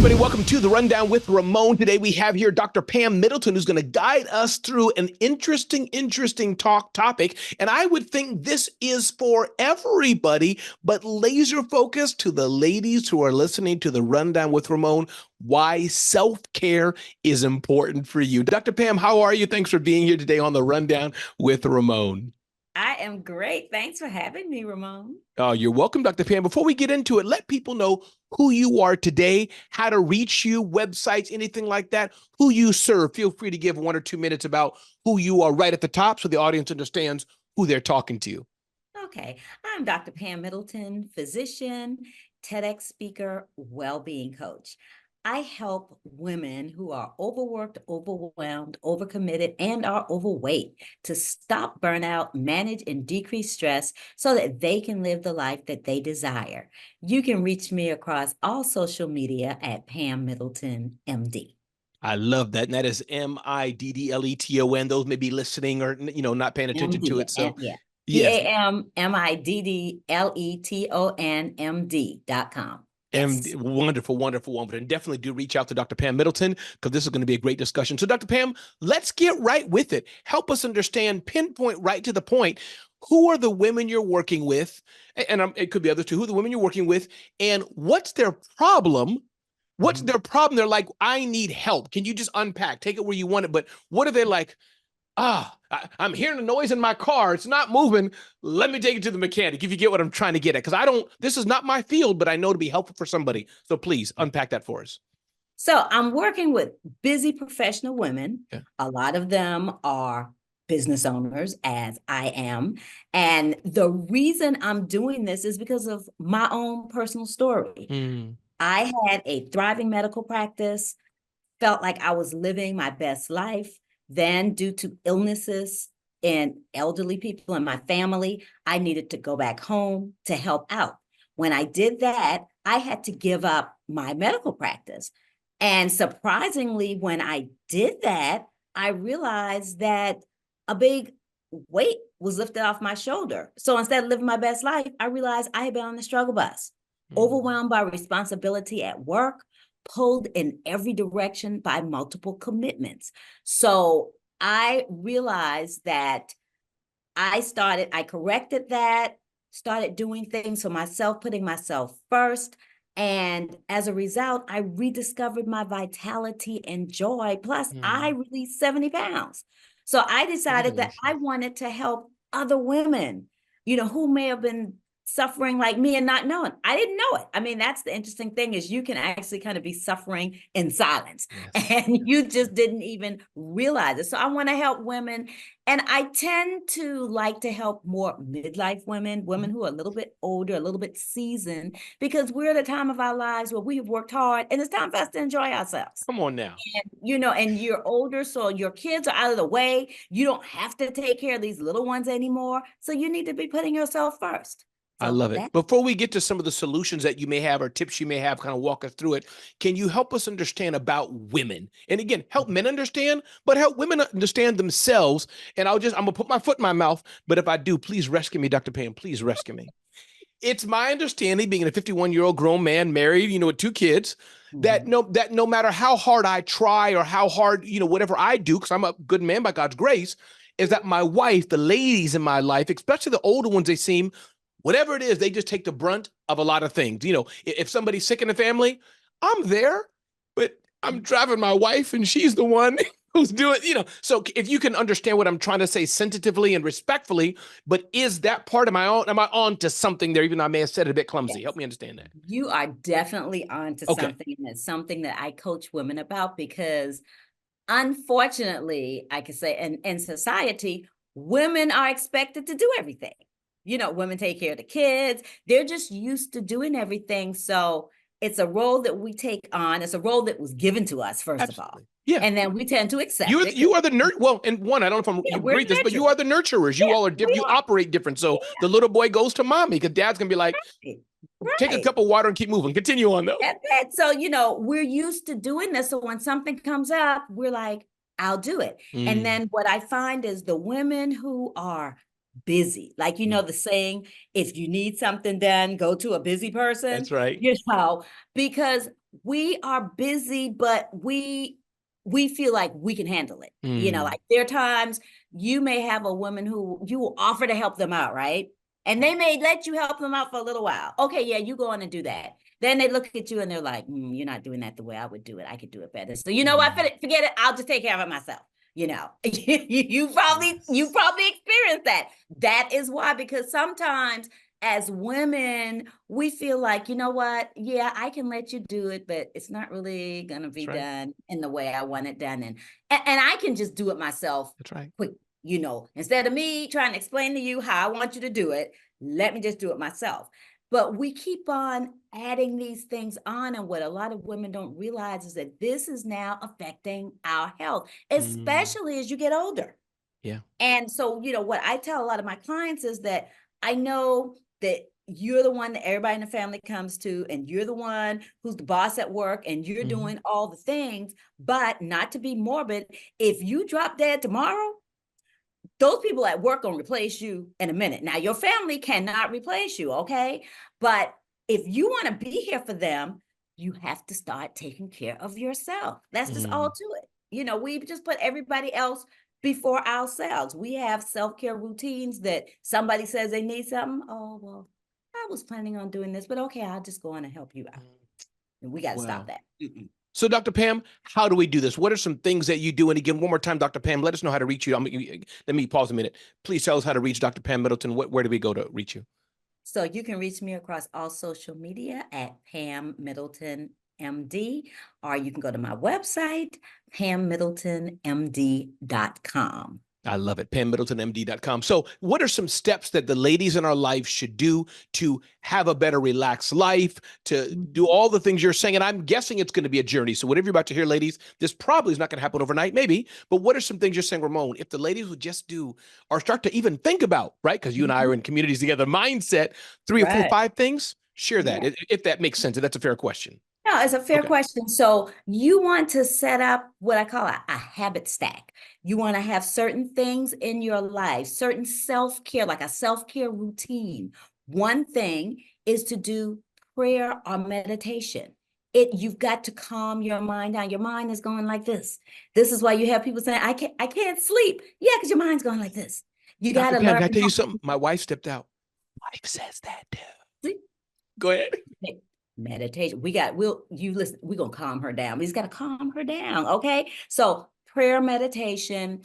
everybody. Welcome to The Rundown with Ramon. Today we have here Dr. Pam Middleton, who's going to guide us through an interesting topic. And I would think this is for everybody, but laser focused to the ladies who are listening to The Rundown with Ramon, why self-care is important for you. Dr. Pam, how are you? Thanks for being here today on The Rundown with Ramon. I am great. Thanks for having me, Ramon. Oh, you're welcome, Dr. Pam. Before we get into it, let people know who you are today, how to reach you, websites, anything like that, who you serve. Feel free to give 1 or 2 minutes about who you are right at the top so the audience understands who they're talking to. Okay. I'm Dr. Pam Middleton, physician, TEDx speaker, well-being coach. I help women who are overworked, overwhelmed, overcommitted, and are overweight to stop burnout, manage and decrease stress so that they can live the life that they desire. You can reach me across all social media at Pam Middleton, MD. I love that. And that is Middleton. Those may be listening or, not paying attention to it. So, yeah. yes. PAMMIDDLETONMD.com. And Yes. wonderful. And definitely do reach out to Dr. Pam Middleton because this is going to be a great discussion. So, Dr. Pam, let's get right with it. Help us understand, pinpoint right to the point. Who are the women you're working with? And it could be others too. Who are the women you're working with? And what's their problem? What's their problem? They're like, I need help. Can you just unpack? Take it where you want it. But what are they like? I'm hearing a noise in my car. It's not moving. Let me take it to the mechanic, if you get what I'm trying to get at. Because this is not my field, but I know to be helpful for somebody. So please unpack that for us. So I'm working with busy professional women. Yeah. A lot of them are business owners, as I am. And the reason I'm doing this is because of my own personal story. I had a thriving medical practice, felt like I was living my best life. Then, due to illnesses and elderly people in my family, I needed to go back home to help out. When I did that, I had to give up my medical practice. And surprisingly, when I did that, I realized that a big weight was lifted off my shoulder. So instead of living my best life, I realized I had been on the struggle bus, overwhelmed by responsibility at work, pulled in every direction by multiple commitments. So I realized that I corrected that, started doing things for myself, putting myself first. And as a result, I rediscovered my vitality and joy. Plus, I released 70 pounds. So I decided that I wanted to help other women, who may have been suffering like me and not knowing. I didn't know it. I mean, that's the interesting thing is you can actually kind of be suffering in silence and you just didn't even realize it. So I want to help women. And I tend to like to help more midlife women who are a little bit older, a little bit seasoned, because we're at a time of our lives where we have worked hard and it's time for us to enjoy ourselves. Come on now. And, and you're older, so your kids are out of the way. You don't have to take care of these little ones anymore. So you need to be putting yourself first. I love it. Before we get to some of the solutions that you may have or tips you may have, kind of walk us through it, can you help us understand about women? And again, help men understand, but help women understand themselves. And I'm going to put my foot in my mouth, but if I do, please rescue me, Dr. Pam, please rescue me. It's my understanding, being a 51-year-old grown man, married, with 2 kids, that no matter how hard I try or how hard, whatever I do, because I'm a good man by God's grace, is that my wife, the ladies in my life, especially the older ones, they seem, whatever it is, they just take the brunt of a lot of things. If somebody's sick in the family, I'm there, but I'm driving my wife and she's the one who's doing, So if you can understand what I'm trying to say sensitively and respectfully, but is that part of am I on to something there, even though I may have said it a bit clumsy? Yes. Help me understand that. You are definitely on to something. And it's something that I coach women about because unfortunately, I can say in society, women are expected to do everything. Women take care of the kids. They're just used to doing everything. So it's a role that we take on. It's a role that was given to us, first of all. Yeah. And then we tend to accept it. You are the nurture. Well, and one, I don't know if you agree with this, but you are the nurturers. You all are different. You operate different. So the little boy goes to mommy because dad's going to be like, take a cup of water and keep moving. Continue on though. That's it. So, we're used to doing this. So when something comes up, we're like, I'll do it. And then what I find is the women who are busy. Like, you know, the saying, if you need something done, go to a busy person. That's right. You know, because we are busy, but we feel like we can handle it. You know, like there are times you may have a woman who you will offer to help them out, right? And they may let you help them out for a little while. Okay, yeah, you go on and do that. Then they look at you and they're like, you're not doing that the way I would do it. I could do it better. So you know what? Forget it. I'll just take care of it myself. You know, you probably experienced that. That is why, because sometimes as women, we feel like, you know what? Yeah, I can let you do it, but it's not really going to be done in the way I want it done. And I can just do it myself. That's right. Quick, you know, instead of me trying to explain to you how I want you to do it, let me just do it myself. But we keep on adding these things on. And what a lot of women don't realize is that this is now affecting our health, especially as you get older. Yeah. And so, you know, what I tell a lot of my clients is that I know that you're the one that everybody in the family comes to, and you're the one who's the boss at work, and you're doing all the things, but not to be morbid, if you drop dead tomorrow, those people at work gonna replace you in a minute. Now, your family cannot replace you, okay? But if you want to be here for them, you have to start taking care of yourself. That's just all to it. You know, we just put everybody else before ourselves. We have self-care routines that somebody says they need something. Oh, well, I was planning on doing this, but okay, I'll just go on and help you out. And we got to stop that. So, Dr. Pam, how do we do this? What are some things that you do? And again, one more time, Dr. Pam, let us know how to reach you. Let me pause a minute. Please tell us how to reach Dr. Pam Middleton. Where do we go to reach you? So you can reach me across all social media at Pam Middleton MD, or you can go to my website, pammiddletonmd.com. I love it. PamMiddletonMD.com. So what are some steps that the ladies in our life should do to have a better relaxed life, to do all the things you're saying? And I'm guessing it's going to be a journey. So whatever you're about to hear, ladies, this probably is not going to happen overnight, maybe. But what are some things you're saying, Ramon, if the ladies would just do or start to even think about, right? Because you and I are in communities together, mindset, 3 or 4, 5 things, share that, if that makes sense. And that's a fair question. No, it's a fair question. So you want to set up what I call a habit stack. You want to have certain things in your life, certain self-care, like a self-care routine. One thing is to do prayer or meditation. You've got to calm your mind down. Your mind is going like this. This is why you have people saying, I can't sleep. Yeah, because your mind's going like this. You got to learn. Can I tell you something? My wife stepped out. Wife says that too. See? Go ahead. Meditation. We're gonna calm her down. We just gotta calm her down. Okay. So prayer, meditation,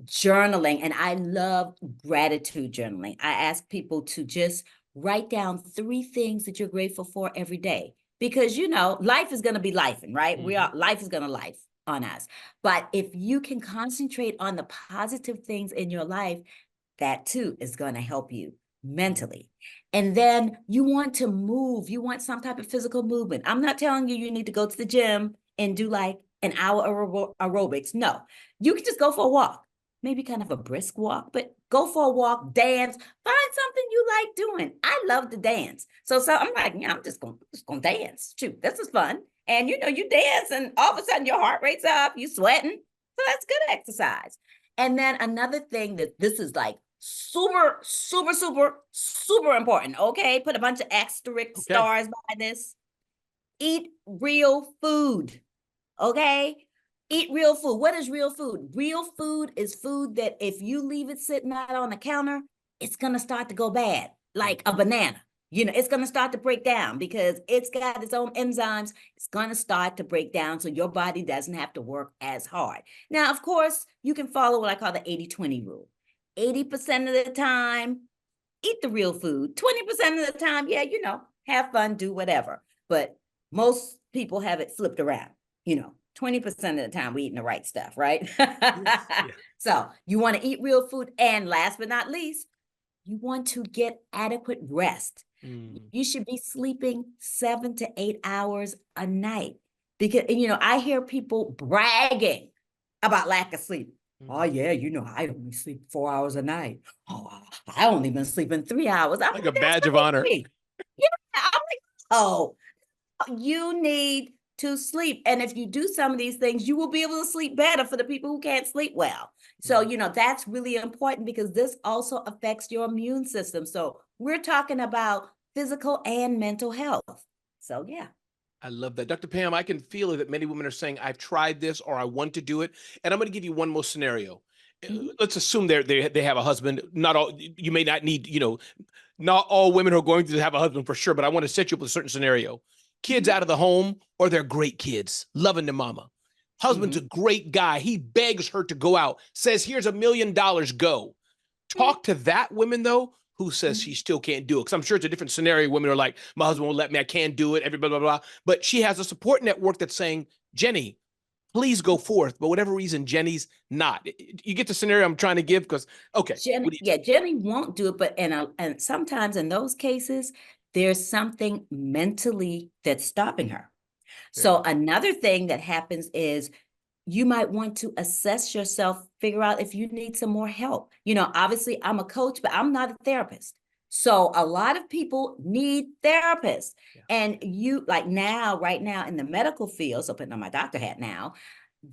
journaling, and I love gratitude journaling. I ask people to just write down 3 things that you're grateful for every day. Because you know, life is gonna be lifing, right? Life is gonna life on us. But if you can concentrate on the positive things in your life, that too is gonna help you mentally. And then you want to move. You want some type of physical movement. I'm not telling you need to go to the gym and do like an hour aerobics. No, you can just go for a walk, maybe kind of a brisk walk, but go for a walk, dance, find something you like doing. I love to dance. So I'm like, yeah, I'm just gonna dance. Shoot, this is fun. And you know, you dance and all of a sudden your heart rate's up, you sweating. So that's good exercise. And then another thing that this is like super, super, super, super important. Okay. Put a bunch of asterisk stars by this. Eat real food. Okay. Eat real food. What is real food? Real food is food that if you leave it sitting out on the counter, it's going to start to go bad, like a banana. You know, it's going to start to break down because it's got its own enzymes. It's going to start to break down so your body doesn't have to work as hard. Now, of course, you can follow what I call the 80-20 rule. 80% of the time, eat the real food. 20% of the time, yeah, you know, have fun, do whatever. But most people have it flipped around. You know, 20% of the time we eating the right stuff, right? So you want to eat real food. And last but not least, you want to get adequate rest. You should be sleeping 7 to 8 hours a night. Because, you know, I hear people bragging about lack of sleep. Oh, yeah, you know, I only sleep 4 hours a night. Oh, I only been sleeping 3 hours. I'm like a badge of honor. Yeah, I'm like, oh, you need to sleep. And if you do some of these things, you will be able to sleep better for the people who can't sleep well. So, you know, that's really important because this also affects your immune system. So we're talking about physical and mental health. So, yeah. I love that. Dr. Pam, I can feel it that many women are saying, I've tried this or I want to do it. And I'm going to give you one more scenario. Let's assume they have a husband. Not all, you may not need, you know, not all women are going to have a husband for sure, but I want to set you up with a certain scenario. Kids out of the home, or they're great kids, loving their mama. Husband's a great guy. He begs her to go out, says, here's $1 million, go. Talk to that woman, though, who says she still can't do it. Because I'm sure it's a different scenario. Women are like, my husband won't let me, I can't do it, everybody, blah, blah, blah. But she has a support network that's saying, Jenny, please go forth. But whatever reason, Jenny's not. You get the scenario I'm trying to give? Because, okay. Jenny won't do it. But and sometimes in those cases, there's something mentally that's stopping her. So another thing that happens is you might want to assess yourself, figure out if you need some more help. You know, obviously I'm a coach, but I'm not a therapist. So a lot of people need therapists. And you like now, right now in the medical field, so putting on my doctor hat now,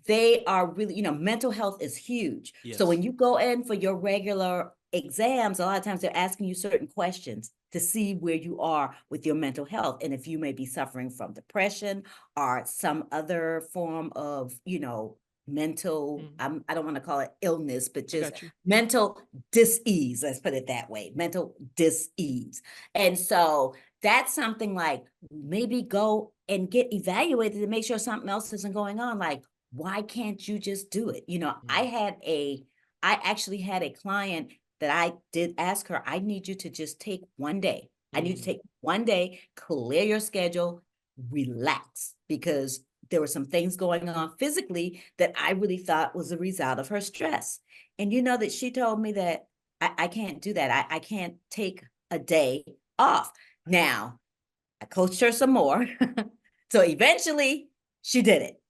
they are really, you know, mental health is huge. So when you go in for your regular exams, a lot of times they're asking you certain questions to see where you are with your mental health. And if you may be suffering from depression or some other form of, you know, mental, I don't want to call it illness, but just mental dis-ease, let's put it that way, mental dis-ease. And so that's something like maybe go and get evaluated to make sure something else isn't going on. Like, why can't you just do it? You know, I actually had a client that I did ask her, I need you to just take one day. I need you to take one day, clear your schedule, relax, because there were some things going on physically that I really thought was a result of her stress. And you know that she told me that I can't do that. I can't take a day off. Now, I coached her some more. So eventually she did it.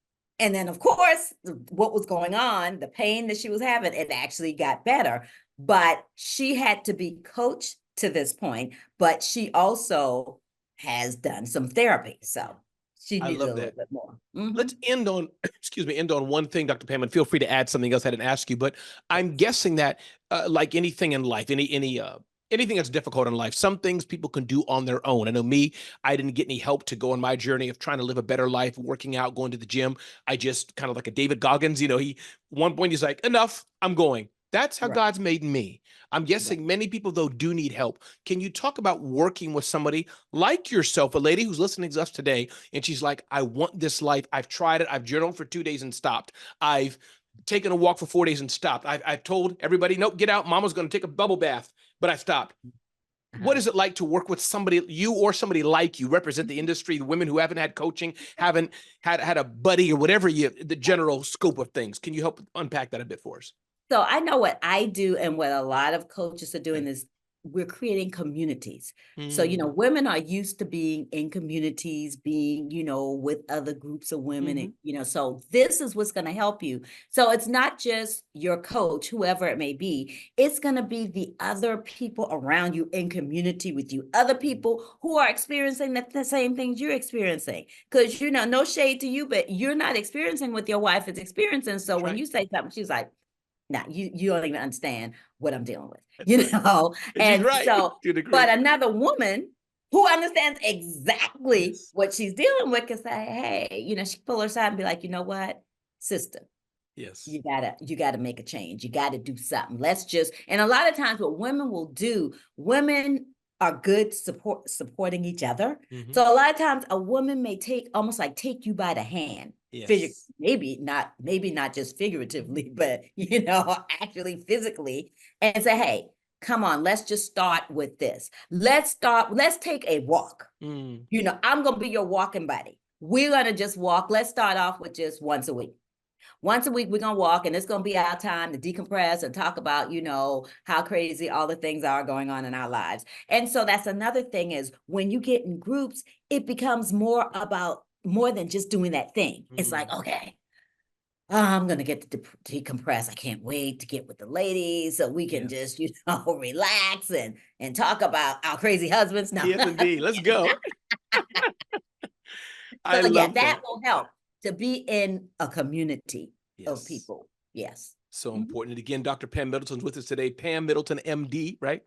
And then, of course, what was going on, the pain that she was having, it actually got better. But she had to be coached to this point, but she also has done some therapy. So she needed a little bit more. Let's end on, end on one thing, Dr. Pam, and feel free to add something else I didn't ask you, but I'm guessing that like anything in life, anything that's difficult in life, some things people can do on their own. I know me, I didn't get any help to go on my journey of trying to live a better life, working out, going to the gym. I just kind of like a David Goggins, you know, one point he's like, enough, I'm going. That's how God's made me. I'm guessing many people, though, do need help. Can you talk about working with somebody like yourself, a lady who's listening to us today, and she's like, I want this life. I've tried it. I've journaled for 2 days and stopped. I've taken a walk for 4 days and stopped. I've told everybody, nope, get out. Mama's going to take a bubble bath, but I stopped. What is it like to work with somebody, you or somebody like you, represent the industry, the women who haven't had coaching, haven't had a buddy or whatever, the general scope of things? Can you help unpack that a bit for us? So I know what I do and what a lot of coaches are doing is we're creating communities. So, you know, women are used to being in communities, being, you know, with other groups of women, and, you know, so this is what's going to help you. So it's not just your coach, whoever it may be, it's going to be the other people around you in community with you, other people who are experiencing the same things you're experiencing. Because, you know, no shade to you, but you're not experiencing what your wife is experiencing. So when you say something, she's like, nah, you don't even understand what I'm dealing with, you know? And so, but another woman who understands exactly what she's dealing with can say, hey, you know, she pull her aside and be like, you know what, sister, you gotta make a change. You gotta do something. Let's just, and a lot of times what women will do, women are good supporting each other. So a lot of times a woman may almost like take you by the hand. Maybe not just figuratively, but you know, actually physically, and say, hey, come on, let's just start with this. Let's take a walk. You know, I'm gonna be your walking buddy. We're gonna just walk. Let's start off with just once a week. Once a week, we're going to walk, and it's going to be our time to decompress and talk about, you know, how crazy all the things are going on in our lives. And so that's another thing is when you get in groups, it becomes more than just doing that thing. It's like, okay, I'm going to get to decompress. I can't wait to get with the ladies so we can just, you know, relax and talk about our crazy husbands. No. Yes, indeed. Let's go. I So yeah, love that that. will help to be in a community of Yes. people. Yes. So Mhm. important. And again, Dr. Pam Middleton's with us today. Pam Middleton, MD, right?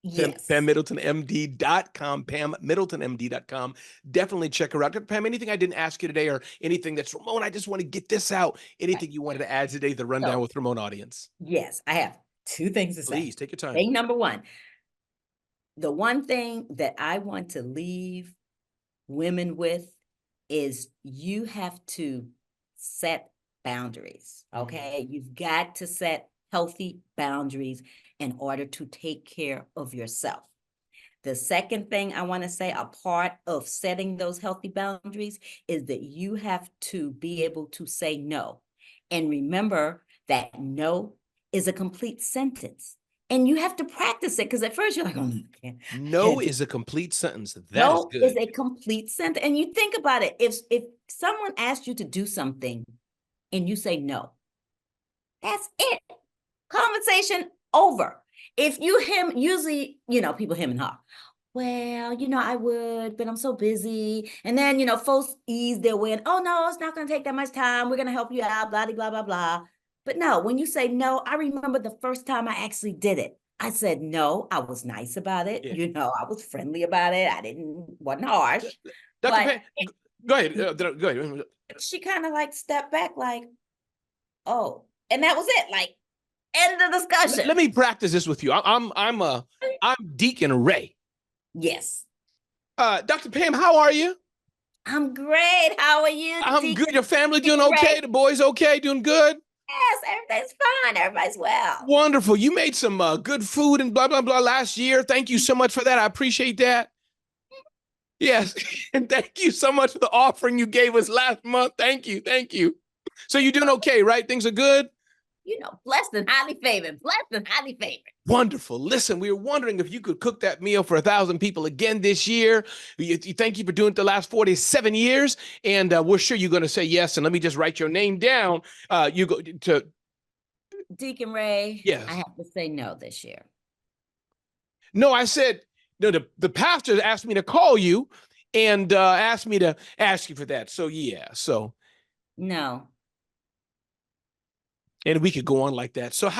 Yes. PamMiddletonMD.com, PamMiddletonMD.com. Definitely check her out. Dr. Pam, anything I didn't ask you today or anything that's Ramon, I just want to get this out. Right. Anything you wanted to add today, the rundown So with Ramon audience? yes, I have two things to say. Please take your time. Thing number one, the one thing that I want to leave women with is you have to set boundaries. Okay. You've got to set healthy boundaries in order to take care of yourself. The second thing I want to say, a part of setting those healthy boundaries is that you have to be able to say no. And remember that no is a complete sentence. And you have to practice it because at first you're like, oh, no, I No can't do is a complete sentence. That is no is good. a complete sentence. And you think about it, if someone asked you to do something and you say no, that's it. Conversation over. If you usually, people hem and haw. Well, I would, but I'm so busy. And then, folks ease their way in. Oh, no, it's not going to take that much time. We're going to help you out, blah, blah, blah, blah. But no, when you say no, I remember the first time I actually did it. I said no. I was nice about it. Yeah. I was friendly about it. Wasn't harsh. Dr. But Pam, go ahead. Go ahead. she kind of like stepped back, like, oh, and that was it. Like, end of discussion. Let me practice this with you. I'm Deacon Ray. Yes. Dr. Pam, how are you? I'm great. How are you, I'm good. Deacon? Your family doing Deacon okay? Ray? The boys okay? Doing good? Yes, everything's fine. Everybody's well. Wonderful. You made some good food and blah, blah, blah last year. Thank you so much for that. I appreciate that. Yes. And thank you so much for the offering you gave us last month. Thank you. Thank you. So you're doing okay, right? Things are good? Blessed and highly favored. Blessed and highly favored. Wonderful. Listen, we were wondering if you could cook that meal for 1,000 people again this year. Thank you for doing it the last 47 years. And we're sure you're going to say yes. And let me just write your name down. You go to Deacon Ray, yes. I have to say no this year. No, I said, no, the pastor asked me to call you and asked me to ask you for that. So, yeah. So, no. And we could go on like that. So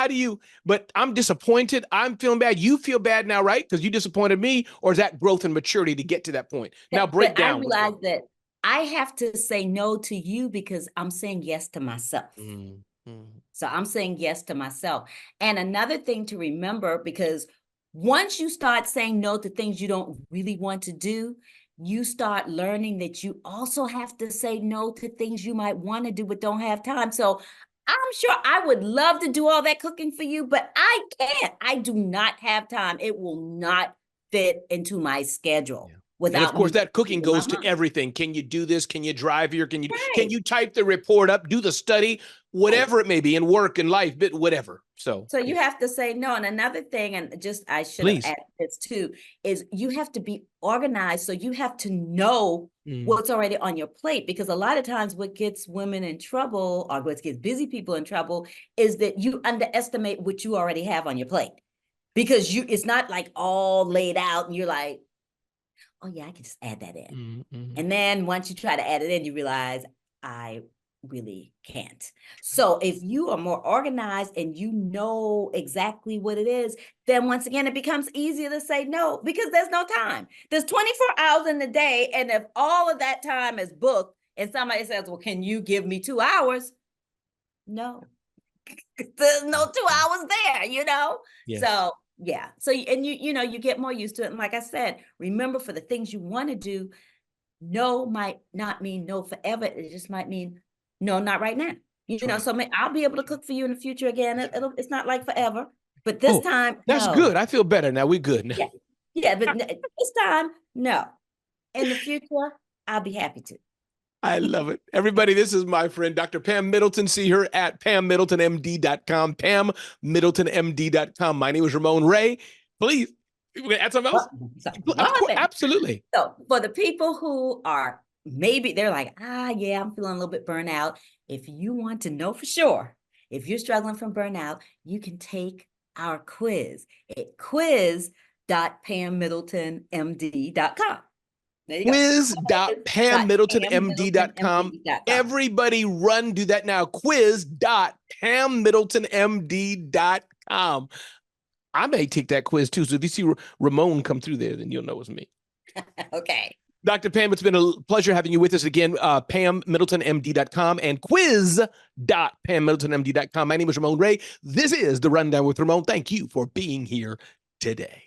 but I'm disappointed. I'm feeling bad. You feel bad now, right? Because you disappointed me, or is that growth and maturity to get to that point? Now break down. I realize that I have to say no to you because I'm saying yes to myself. Mm-hmm. So I'm saying yes to myself. And another thing to remember, because once you start saying no to things you don't really want to do, you start learning that you also have to say no to things you might want to do but don't have time. So I'm sure I would love to do all that cooking for you, but I can't. I do not have time. It will not fit into my schedule. Yeah. Without and of course, that cooking goes to everything. Can you do this? Can you drive here? Can you type the report up, do the study, whatever it may be in work and life, but whatever. So you have to say no. And another thing, and I should have added this too, is you have to be organized. So you have to know what's already on your plate, because a lot of times what gets women in trouble, or what gets busy people in trouble, is that you underestimate what you already have on your plate, because it's not like all laid out and you're like, oh yeah, I can just add that in. And then once you try to add it in, you realize I really can't. So if you are more organized and you know exactly what it is, then once again, it becomes easier to say no, because there's no time. There's 24 hours in the day. And if all of that time is booked and somebody says, well, can you give me 2 hours? No, there's no 2 hours there, Yes. So yeah. So, and you get more used to it. And like I said, remember, for the things you want to do, no might not mean no forever. It just might mean no, not right now. So I'll be able to cook for you in the future again. It's not like forever, but this time, that's no. good. I feel better now. We're good now. Yeah, but this time, no. In the future, I'll be happy to. I love it. Everybody, this is my friend, Dr. Pam Middleton. See her at PamMiddletonMD.com, PamMiddletonMD.com. My name is Ramon Ray. Please, add something else? Absolutely. So for the people who are, maybe they're like, yeah, I'm feeling a little bit burnt out. If you want to know for sure, if you're struggling from burnout, you can take our quiz at quiz.PamMiddletonMD.com. There you go. Quiz.pammiddletonmd.com. Quiz.pammiddletonmd.com. Everybody run, do that now. Quiz.pammiddletonmd.com. I may take that quiz too. So if you see Ramon come through there, then you'll know it's me. Okay. Dr. Pam, it's been a pleasure having you with us again. PamMiddletonMD.com and quiz.PamMiddletonMD.com. My name is Ramon Ray. This is The Rundown with Ramon. Thank you for being here today.